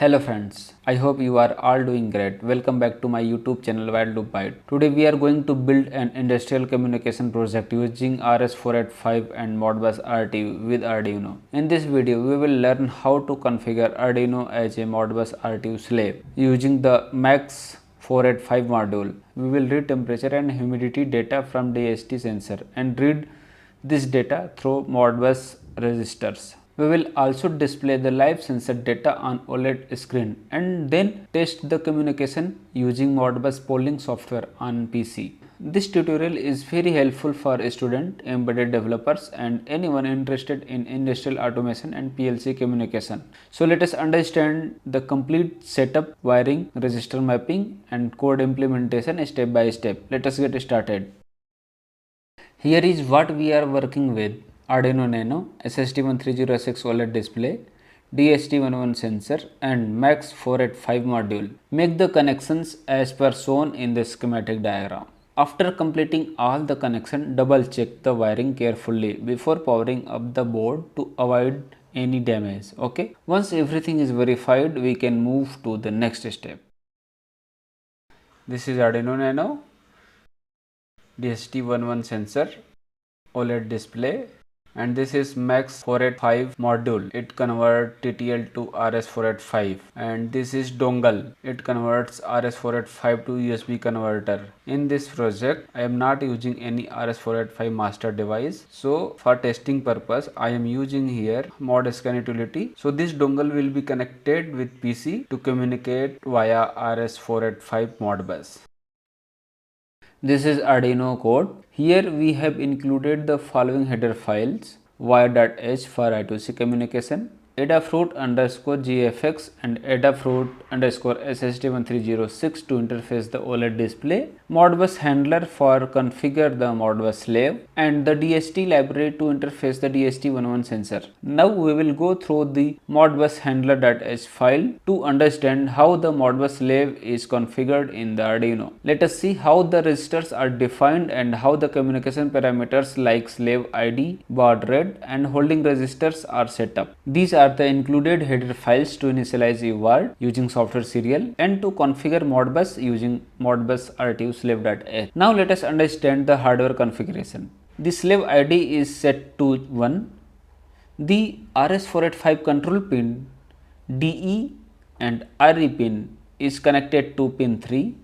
Hello friends, I hope you are all doing great. Welcome back to my YouTube channel Bytes. Today we are going to build an industrial communication project using RS485 and Modbus RTU with Arduino. In this video we will learn how to configure Arduino as a Modbus RTU slave using the Max 485 module. We will read temperature and humidity data from DST sensor and read this data through Modbus registers. We will also display the live sensor data on OLED screen and then test the communication using Modbus polling software on PC. This tutorial is very helpful for student, embedded developers and anyone interested in industrial automation and PLC communication. So let us understand the complete setup, wiring, register mapping and code implementation step by step. Let us get started. Here is what we are working with: Arduino Nano, SST1306 OLED display, DST11 sensor and Max 485 module. Make the connections as per shown in the schematic diagram. After completing all the connection, double check the wiring carefully before powering up the board to avoid any damage. Okay. Once everything is verified, we can move to the next step. This is Arduino Nano, DST11 sensor, OLED display, and this is Max 485 module. It converts TTL to RS485, and this is dongle. It converts RS485 to USB converter. In this project I am not using any RS485 master device, so for testing purpose I am using here Modscan utility. So this dongle will be connected with PC to communicate via RS485 Modbus. This is Arduino code. Here we have included the following header files: wire.h for I2C communication, Adafruit _GFX and Adafruit _SST1306 to interface the OLED display, Modbus handler for configure the Modbus slave, and the DST library to interface the DST11 sensor. Now we will go through the Modbus handler.h file to understand how the Modbus slave is configured in the Arduino. Let us see how the registers are defined and how the communication parameters like slave ID, baud rate and holding registers are set up. These are the included header files to initialize UART using software serial and to configure Modbus using Modbus RTU Slave.h. Now let us understand the hardware configuration. The slave ID is set to 1. The RS485 control pin DE and RE pin is connected to pin 3.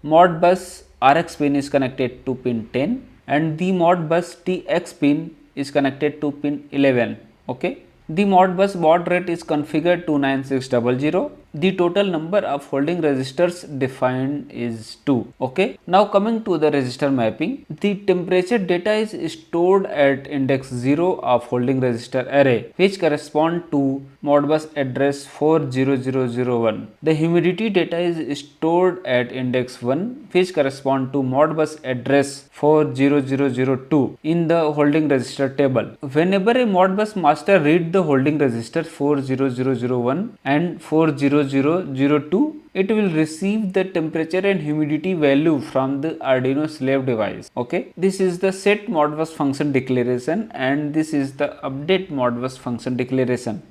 Modbus RX pin is connected to pin 10 and the Modbus TX pin is connected to pin 11. Okay. The Modbus baud rate is configured to 9600. The total number of holding registers defined is 2. Okay. Now coming to the register mapping, the temperature data is stored at index 0 of holding register array, which correspond to Modbus address 40001. The humidity data is stored at index 1, which correspond to Modbus address 40002 in the holding register table. Whenever a Modbus master read the holding register 40001 and 40002, it will receive the temperature and humidity value from the Arduino slave device. Okay. This is the set Modbus function declaration and this is the update Modbus function declaration.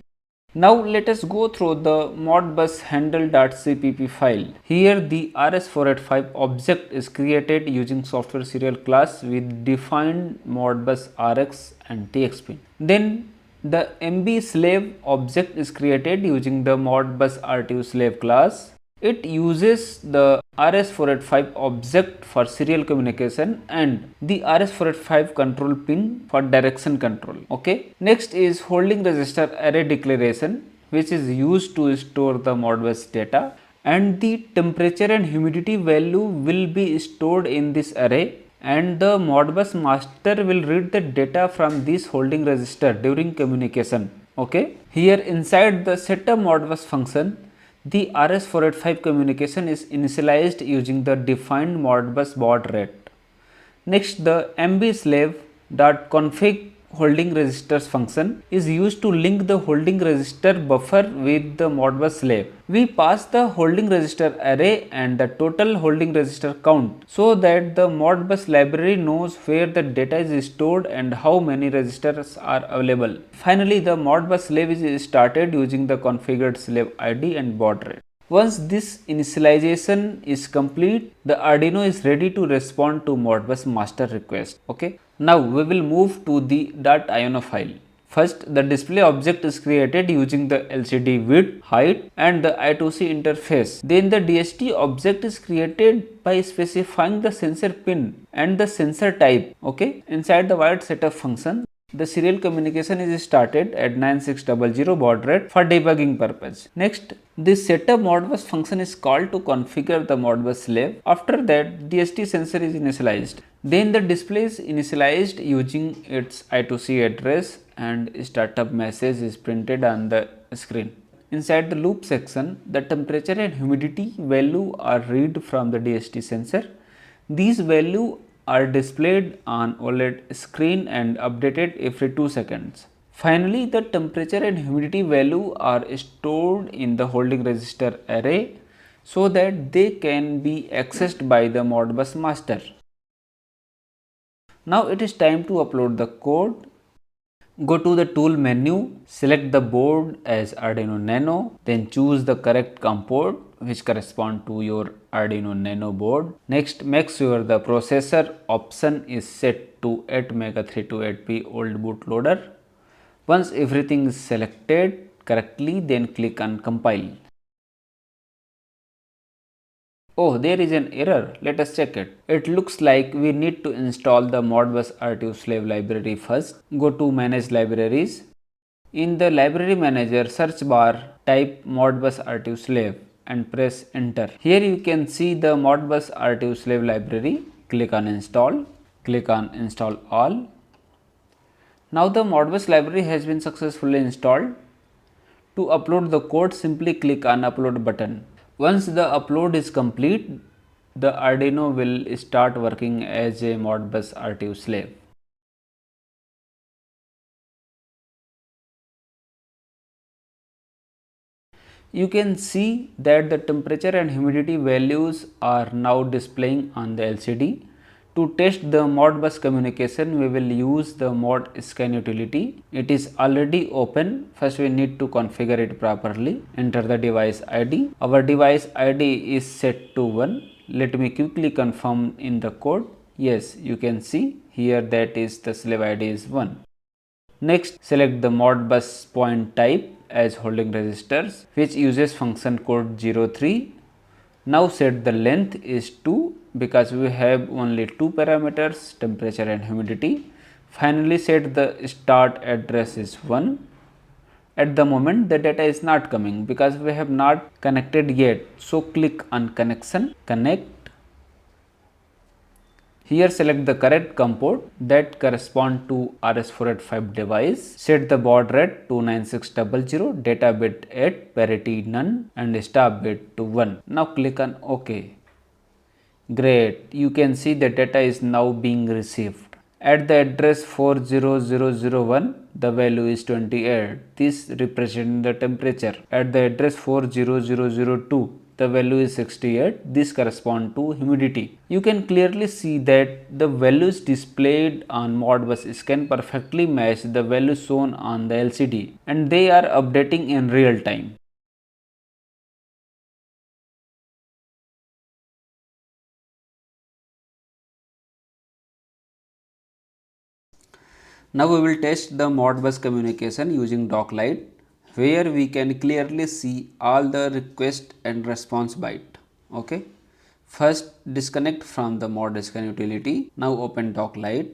Now let us go through the Modbus handle.cpp file. Here the RS485 object is created using software serial class with defined Modbus RX and TX pin. Then the MB slave object is created using the Modbus RTU slave class. It uses the RS485 object for serial communication and the RS485 control pin for direction control. Okay. Next is holding register array declaration, which is used to store the Modbus data, and the temperature and humidity value will be stored in this array, and the Modbus master will read the data from this holding register during communication. Okay. Here inside the setup Modbus function, the RS485 communication is initialized using the defined Modbus baud rate. Next, the MB slave.config holding registers function is used to link the holding register buffer with the Modbus slave. We pass the holding register array and the total holding register count so that the Modbus library knows where the data is stored and how many registers are available. Finally, the Modbus slave is started using the configured slave ID and baud rate. Once this initialization is complete, the Arduino is ready to respond to Modbus master request. Okay. Now we will move to the .ino file. First, the display object is created using the LCD width, height and the I2C interface. Then the DST object is created by specifying the sensor pin and the sensor type. Okay. Inside the wired setup function, the serial communication is started at 9600 baud rate for debugging purpose. Next, this setup Modbus function is called to configure the Modbus slave. After that, DST sensor is initialized. Then the display is initialized using its I2C address and startup message is printed on the screen. Inside the loop section, the temperature and humidity value are read from the DST sensor. These values are displayed on OLED screen and updated every 2 seconds. Finally, the temperature and humidity value are stored in the holding register array so that they can be accessed by the Modbus master. Now it is time to upload the code. Go to the tool menu, select the board as Arduino Nano, then choose the correct COM port which correspond to your Arduino Nano board. Next, make sure the processor option is set to 8MEGA328P old bootloader. Once everything is selected correctly, then click on compile. Oh, there is an error. Let us check it. It looks like we need to install the Modbus RTU Slave library first. Go to Manage Libraries. In the Library Manager search bar, type Modbus RTU Slave and press enter. Here you can see the Modbus RTU Slave library. Click on Install. Click on Install All. Now the Modbus library has been successfully installed. To upload the code, simply click on Upload button. Once the upload is complete, the Arduino will start working as a Modbus RTU slave. You can see that the temperature and humidity values are now displaying on the LCD. To test the Modbus communication, we will use the Modscan utility. It is already open. First, we need to configure it properly. Enter the device ID. Our device ID is set to 1. Let me quickly confirm in the code. Yes, you can see here that is the slave ID is 1. Next, select the Modbus point type as holding registers, which uses function code 03. Now set the length is 2 because we have only 2 parameters, temperature and humidity. Finally, set the start address is 1. At the moment the data is not coming because we have not connected yet. So click on connection, connect. Here select the correct COM port that correspond to RS485 device. Set the baud rate to 9600, data bit 8, parity none and stop bit to 1. Now click on OK. Great, you can see the data is now being received. At the address 40001, the value is 28. This represents the temperature. At the address 40002, the value is 68. This corresponds to humidity. You can clearly see that the values displayed on Modbus scan perfectly match the values shown on the LCD and they are updating in real time. Now we will test the Modbus communication using Docklight, where we can clearly see all the request and response byte. Okay. First, disconnect from the Modscan utility. Now open Docklight.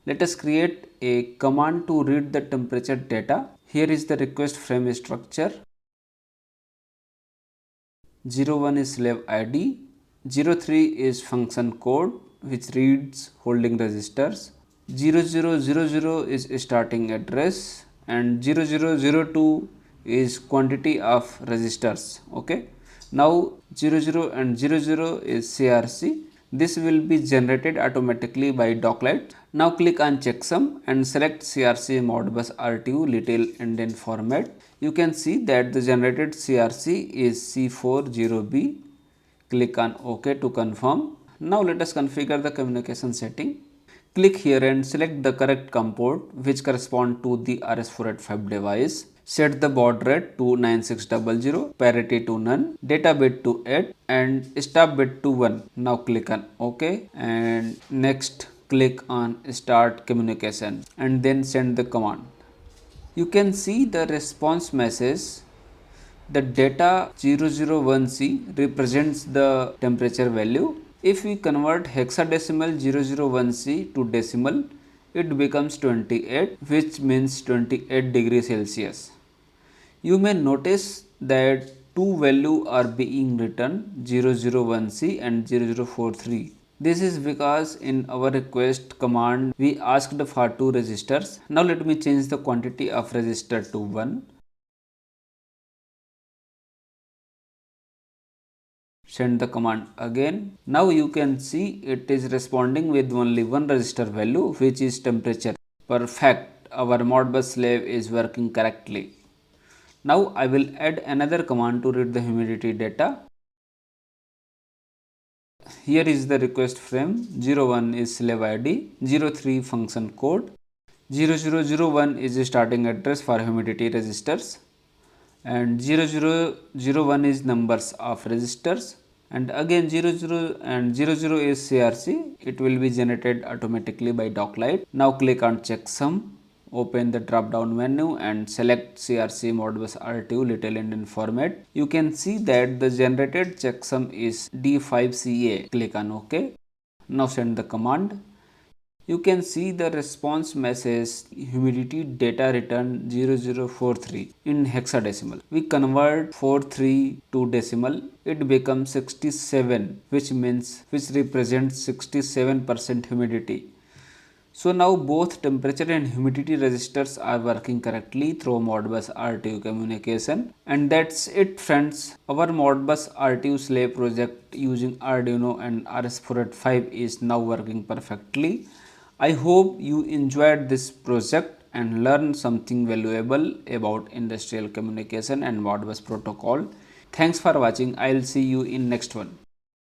Let us create a command to read the temperature data. Here is the request frame structure. 01 is slave ID. 03 is function code which reads holding registers. 0000 is starting address and 0002 is quantity of registers. Okay. Now 00 and 00 is CRC. This will be generated automatically by Docklight. Now click on checksum and select CRC Modbus RTU little indent format. You can see that the generated CRC is C40B. Click on OK to confirm. Now let us configure the communication setting. Click here and select the correct COM port which correspond to the RS485 device. Set the baud rate to 9600, parity to none, data bit to 8 and stop bit to 1. Now click on OK and next click on start communication and then send the command. You can see the response message. The data 001C represents the temperature value. If we convert hexadecimal 001C to decimal, it becomes 28, which means 28 degrees Celsius. You may notice that two values are being written 001C and 0043. This is because in our request command we asked for two registers. Now let me change the quantity of register to 1. Send the command again. Now you can see it is responding with only one register value, which is temperature. Perfect. Our Modbus slave is working correctly. Now I will add another command to read the humidity data. Here is the request frame. 01 is slave ID, 03 function code, 0001 is the starting address for humidity registers, and 0001 is numbers of registers, and again 00 and 00 is CRC. It will be generated automatically by Docklight. Now click on checksum. Open the drop down menu and select CRC Modbus RTU little indent format. You can see that the generated checksum is D5CA. Click on OK. Now send the command. You can see the response message humidity data return 0043 in hexadecimal. We convert 43 to decimal. It becomes 67, which represents 67% humidity. So now both temperature and humidity registers are working correctly through Modbus RTU communication. And that's it friends. Our Modbus RTU Slave project using Arduino and RS485 is now working perfectly. I hope you enjoyed this project and learned something valuable about industrial communication and Modbus protocol. Thanks for watching. I'll see you in next one.